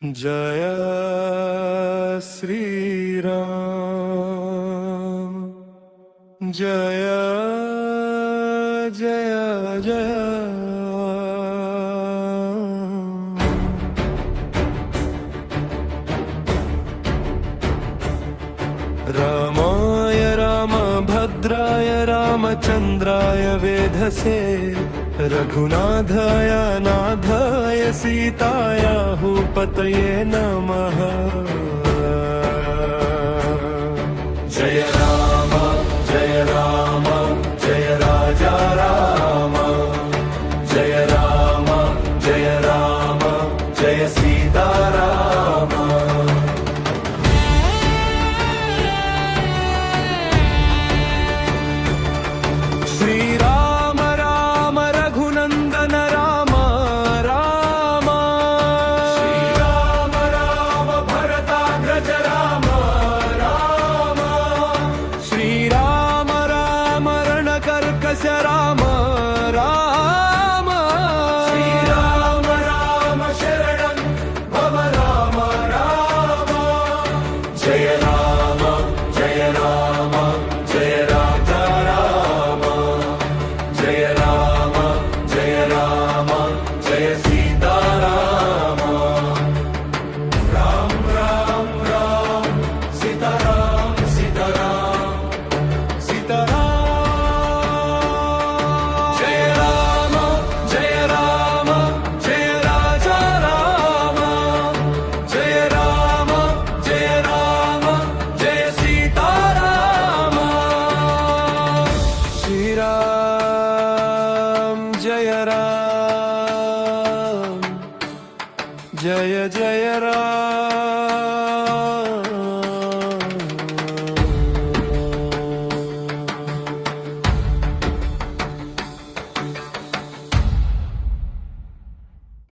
जय श्रीराम जय जय जय रामाय रामभद्राय रामचन्द्राय वेधसे रघुनाथाय नाथाय सीताया पतये नमः। जय राम जय राम जय राजा राम जय राम जय राम जय सीता राम। श्रीराम राम रघुनंदन राम राम श्रीराम राम भरताग्रज राम राम श्रीराम राम रणकर्कश राम राम श्रीराम राम शरणं भव राम राम। जय राम जय राम जय राजा राम जय राम जय राम जय सीता राम। राम राम राम सीता राम सीता राम सीता राम। जय राम जय राजा राम जय राम जय सीता राम। श्री राम जय राम जय जय राम